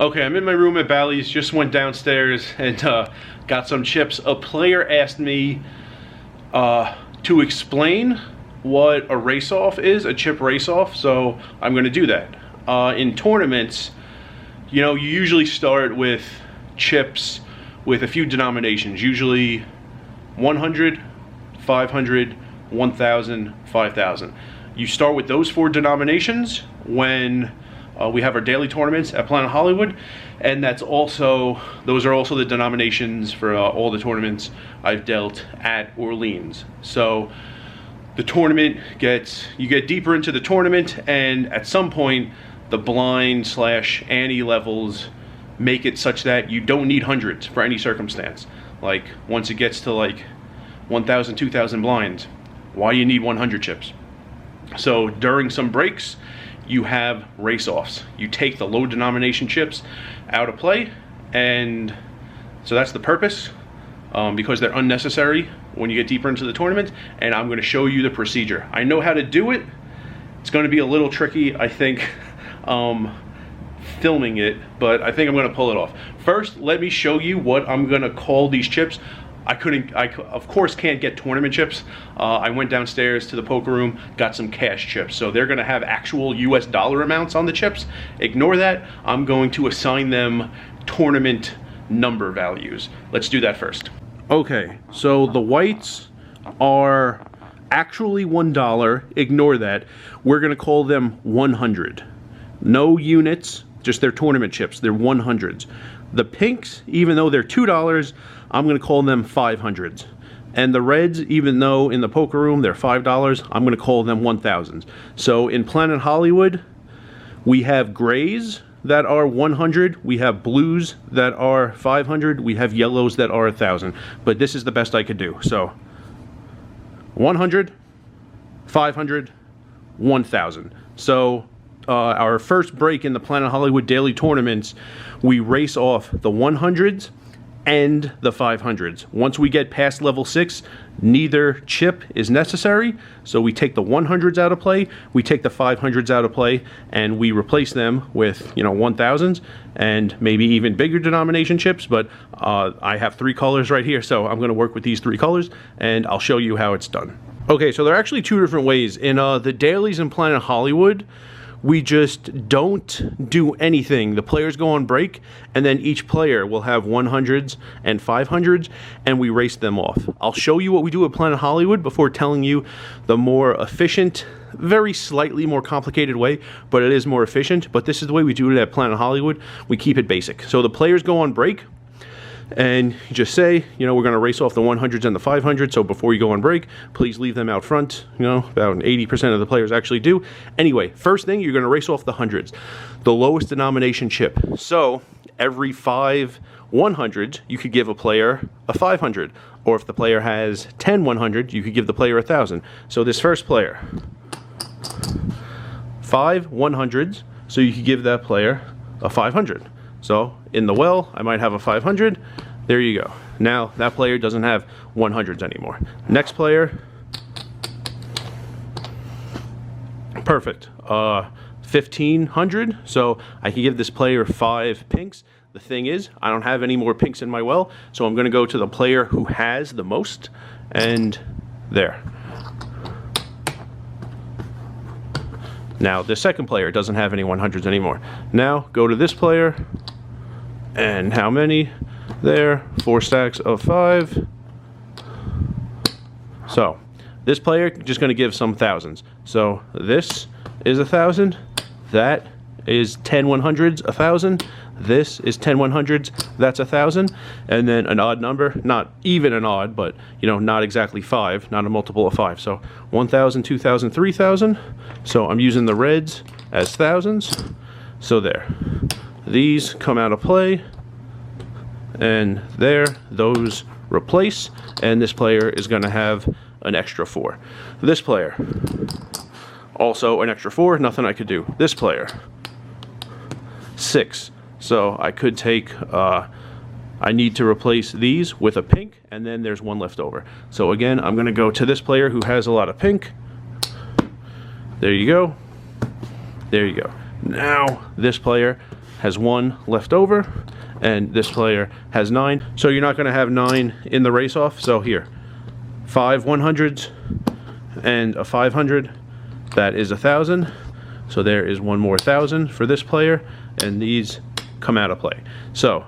Okay, I'm in my room at Bally's, just went downstairs and got some chips. A player asked me to explain what a race-off is, a chip race-off, so I'm going to do that. In tournaments, you know, you usually start with chips with a few denominations, usually 100, 500, 1,000, 5,000. You start with those 4 denominations when we have our daily tournaments at Planet Hollywood, and those are also the denominations for all the tournaments I've dealt at Orleans. So the tournament you get deeper into the tournament, and at some point the blind / ante levels make it such that you don't need hundreds for any circumstance. Like once it gets to like 1,000, 2,000 blinds, why you need 100 chips? So during some breaks, you have race-offs. You take the low denomination chips out of play, and so that's the purpose, because they're unnecessary when you get deeper into the tournament, and I'm going to show you the procedure. I know how to do it. It's going to be a little tricky, I think, filming it, but I think I'm going to pull it off. First, let me show you what I'm going to call these chips. I of course can't get tournament chips. I went downstairs to the poker room, got some cash chips. So they're gonna have actual US dollar amounts on the chips. Ignore that. I'm going to assign them tournament number values. Let's do that first. Okay, so the whites are actually $1. Ignore that. We're gonna call them 100. No units, just their tournament chips. They're 100s. The pinks, even though they're $2, I'm going to call them 500s. And the reds, even though in the poker room they're $5, I'm going to call them 1,000s. So in Planet Hollywood, we have grays that are 100, we have blues that are 500, we have yellows that are 1,000. But this is the best I could do. So 100, 500, 1,000. So our first break in the Planet Hollywood daily tournaments, we race off the 100s and the 500s. Once we get past level 6, neither chip is necessary, so we take the 100s out of play, we take the 500s out of play, and we replace them with, you know, 1,000s and maybe even bigger denomination chips. But I have 3 colors right here, so I'm going to work with these 3 colors, and I'll show you how it's done. Okay, so there are actually 2 different ways. In the dailies in Planet Hollywood, we just don't do anything. The players go on break, and then each player will have 100s and 500s, and we race them off. I'll show you what we do at Planet Hollywood before telling you the more efficient, very slightly more complicated way, but it is more efficient. But this is the way we do it at Planet Hollywood. We keep it basic. So the players go on break, and you just say, you know, we're going to race off the 100s and the 500s, so before you go on break, please leave them out front. You know, about 80% of the players actually do. Anyway, first thing, you're going to race off the 100s, the lowest denomination chip. So every 5 100s, you could give a player a 500, or if the player has 10 100, you could give the player 1,000. So this first player, 5 100s, so you could give that player a 500. So in the well, I might have a 500. There you go. Now that player doesn't have 100s anymore. Next player, perfect. 1,500. So I can give this player 5 pinks. The thing is, I don't have any more pinks in my well, so I'm going to go to the player who has the most, and there. Now the second player doesn't have any 100s anymore. Now go to this player, and how many? There, 4 stacks of 5. So this player just going to give some thousands. So this is 1,000. That is 10 100s, 1,000. This is 10 100s, that's 1,000. And then an odd number, not even an odd, but you know, not exactly 5, not a multiple of 5. So 1,000, 2,000, 3,000. So I'm using the reds as thousands. So there. These come out of play. And there, those replace. And this player is going to have an extra 4. This player, also an extra 4, nothing I could do. This player, 6. So I could take, I need to replace these with a pink, and then there's 1 left over. So again, I'm going to go to this player who has a lot of pink. There you go. There you go. Now, this player, has 1 left over, and this player has 9. So you're not going to have 9 in the race-off. So here, 5 100s and a 500. That is 1,000. So there is one more 1,000 for this player, and these come out of play. So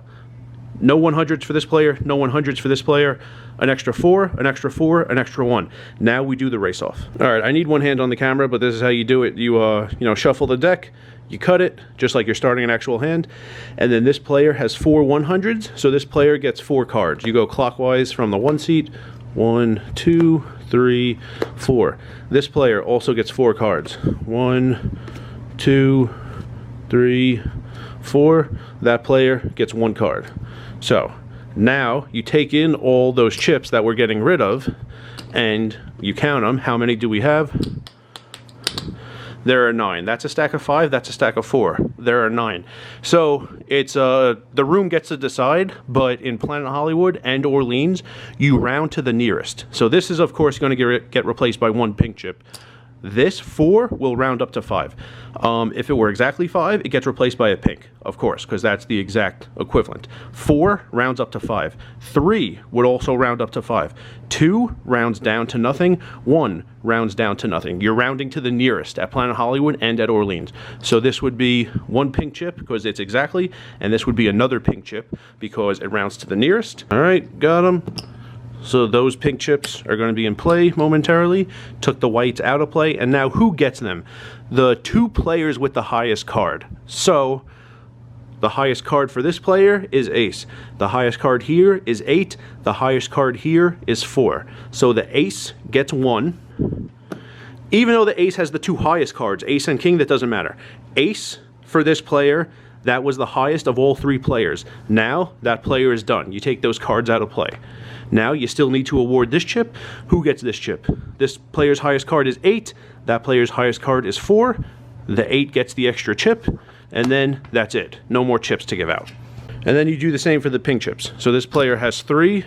no 100s for this player, no 100s for this player, an extra 4, an extra 4, an extra 1. Now we do the race-off. All right, I need one hand on the camera, but this is how you do it. You shuffle the deck, you cut it, just like you're starting an actual hand, and then this player has 4 100s, so this player gets 4 cards. You go clockwise from the 1 seat, 1, 2, 3, 4. This player also gets 4 cards. 1, 2, 3, 4. That player gets 1 card. So now you take in all those chips that we're getting rid of and you count them. How many do we have? There are 9. That's a stack of 5, that's a stack of 4. There are 9. So it's the room gets to decide, but in Planet Hollywood and Orleans, you round to the nearest. So this is of course going to get replaced by 1 pink chip. This 4 will round up to 5. If it were exactly 5, it gets replaced by a pink, of course, because that's the exact equivalent. 4 rounds up to 5. 3 would also round up to 5. 2 rounds down to nothing. 1 rounds down to nothing. You're rounding to the nearest at Planet Hollywood and at Orleans. So this would be 1 pink chip because it's exactly, and this would be another pink chip because it rounds to the nearest. All right, got them. So those pink chips are going to be in play momentarily. Took the whites out of play, and now who gets them? The 2 players with the highest card. So the highest card for this player is ace. The highest card here is 8. The highest card here is 4. So the ace gets 1. Even though the ace has the 2 highest cards, ace and king, that doesn't matter. Ace for this player, that was the highest of all 3 players. Now that player is done. You take those cards out of play. Now you still need to award this chip. Who gets this chip? This player's highest card is 8. That player's highest card is 4. The 8 gets the extra chip, and then that's it. No more chips to give out. And then you do the same for the pink chips. So this player has 3,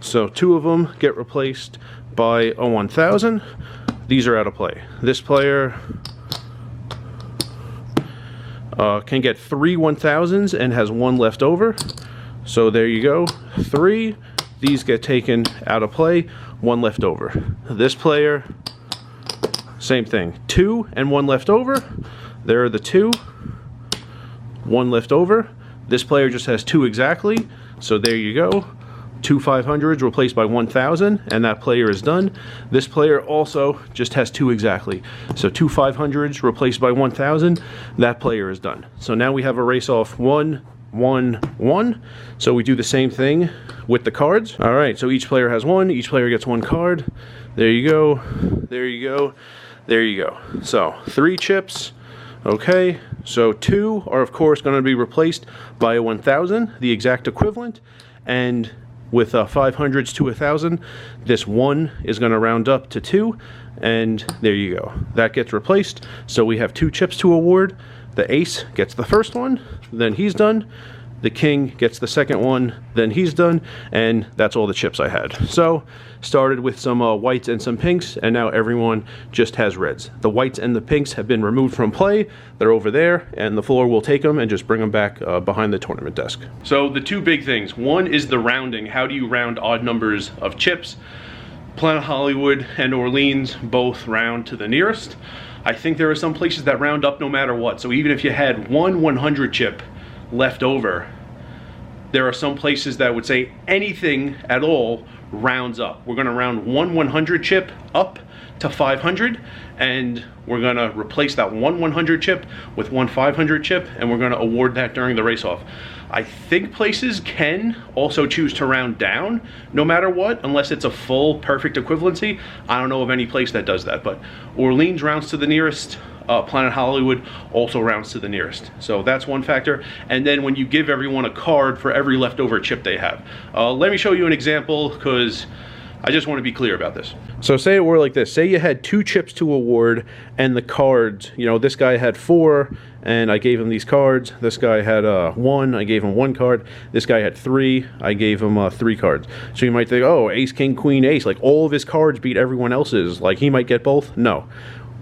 so 2 of them get replaced by a 1,000. These are out of play. This player can get 3 1,000s and has 1 left over. So there you go, 3. These get taken out of play, 1 left over. This player, same thing, 2 and 1 left over. There are the 2, 1 left over. This player just has 2 exactly, so there you go. 2 500s replaced by 1,000, and that player is done. This player also just has 2 exactly. So 2 500s replaced by 1,000, that player is done. So now we have a race-off 1, 1, 1. So we do the same thing with the cards. All right, so each player has 1. Each player gets 1 card. There you go. There you go. There you go. So 3 chips. Okay, so 2 are of course going to be replaced by a 1,000, the exact equivalent, and with 500s to 1,000, this 1 is going to round up to 2, and there you go. That gets replaced. So we have 2 chips to award. The ace gets the first one, then he's done. The king gets the second one, then he's done, and that's all the chips I had. So started with some whites and some pinks, and now everyone just has reds. The whites and the pinks have been removed from play. They're over there, and the floor will take them and just bring them back behind the tournament desk. So the 2 big things. One is the rounding. How do you round odd numbers of chips? Planet Hollywood and Orleans both round to the nearest. I think there are some places that round up no matter what. So even if you had 1 100 chip left over, there are some places that would say anything at all rounds up. We're going to round 1 100 chip up to 500, and we're going to replace that 1 100 chip with 1 500 chip, and we're going to award that during the race-off. I think places can also choose to round down no matter what, unless it's a full perfect equivalency. I don't know of any place that does that, but Orleans rounds to the nearest. Planet Hollywood also rounds to the nearest. So that's one factor. And then when you give everyone a card for every leftover chip they have. Let me show you an example, because I just want to be clear about this. So say it were like this. Say you had 2 chips to award, and the cards, you know, this guy had 4, and I gave him these cards. This guy had 1, I gave him 1 card. This guy had 3, I gave him 3 cards. So you might think, oh, ace, king, queen, ace, like all of his cards beat everyone else's, like he might get both. No.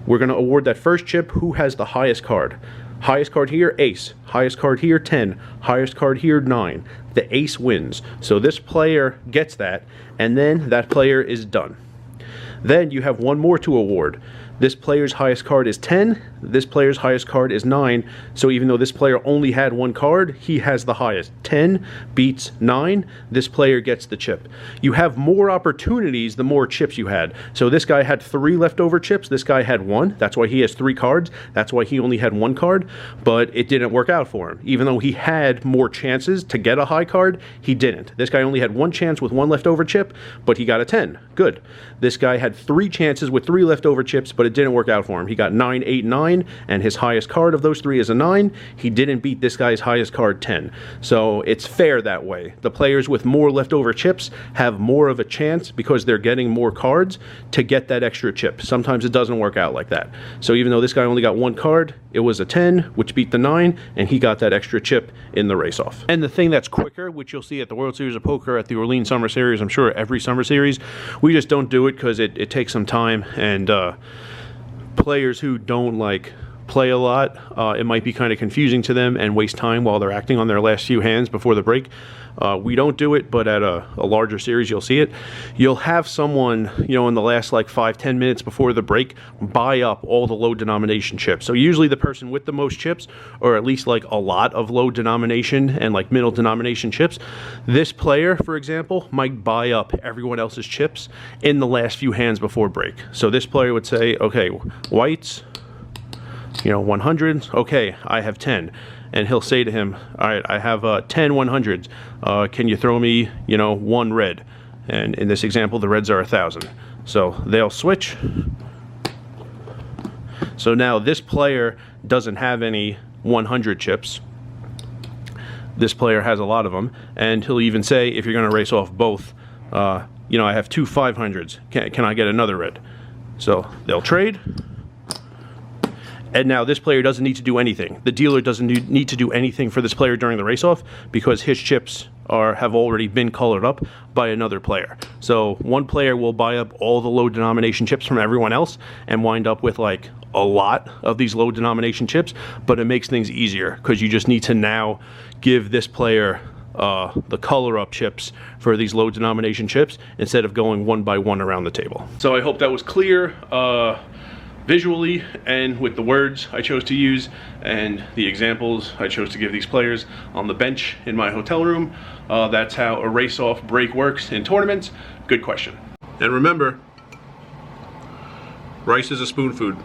We're going to award that first chip who has the highest card. Highest card here, ace. Highest card here, 10. Highest card here, 9. The ace wins. So this player gets that, and then that player is done. Then you have one more to award. This player's highest card is 10. This player's highest card is 9. So even though this player only had one card, he has the highest. 10 beats 9. This player gets the chip. You have more opportunities the more chips you had. So this guy had 3 leftover chips. This guy had 1. That's why he has 3 cards. That's why he only had 1 card. But it didn't work out for him. Even though he had more chances to get a high card, he didn't. This guy only had 1 chance with 1 leftover chip, but he got a 10. Good. This guy had 3 chances with 3 leftover chips, but it didn't work out for him. He got 9, 8, 9, and his highest card of those 3 is a 9. He didn't beat this guy's highest card, 10. So it's fair that way. The players with more leftover chips have more of a chance, because they're getting more cards, to get that extra chip. Sometimes it doesn't work out like that. So even though this guy only got 1 card, it was a 10, which beat the 9, and he got that extra chip in the race-off. And the thing that's quicker, which you'll see at the World Series of Poker, at the Orleans Summer Series, I'm sure every summer series, we just don't do it because it takes some time, and players who don't like play a lot, it might be kind of confusing to them and waste time while they're acting on their last few hands before the break. We don't do it, but at a larger series you'll see it. You'll have someone, you know, in the last like 5-10 minutes before the break, buy up all the low denomination chips. So usually the person with the most chips, or at least like a lot of low denomination and like middle denomination chips, this player, for example, might buy up everyone else's chips in the last few hands before break. So this player would say, okay, whites, you know, 100s, okay, I have 10. And he'll say to him, all right, I have 10 100s. Can you throw me, you know, 1 red? And in this example, the reds are 1,000. So they'll switch. So now this player doesn't have any 100 chips. This player has a lot of them. And he'll even say, if you're going to race off both, you know, I have 2 500s. Can I get another red? So they'll trade. And now this player doesn't need to do anything. The dealer doesn't need to do anything for this player during the race-off, because his chips have already been colored up by another player. So one player will buy up all the low denomination chips from everyone else and wind up with like a lot of these low denomination chips, but it makes things easier because you just need to now give this player the color up chips for these low denomination chips instead of going one by one around the table. So I hope that was clear. Visually and with the words I chose to use and the examples I chose to give these players on the bench in my hotel room. That's how a race-off break works in tournaments. Good question. And remember, rice is a spoon food.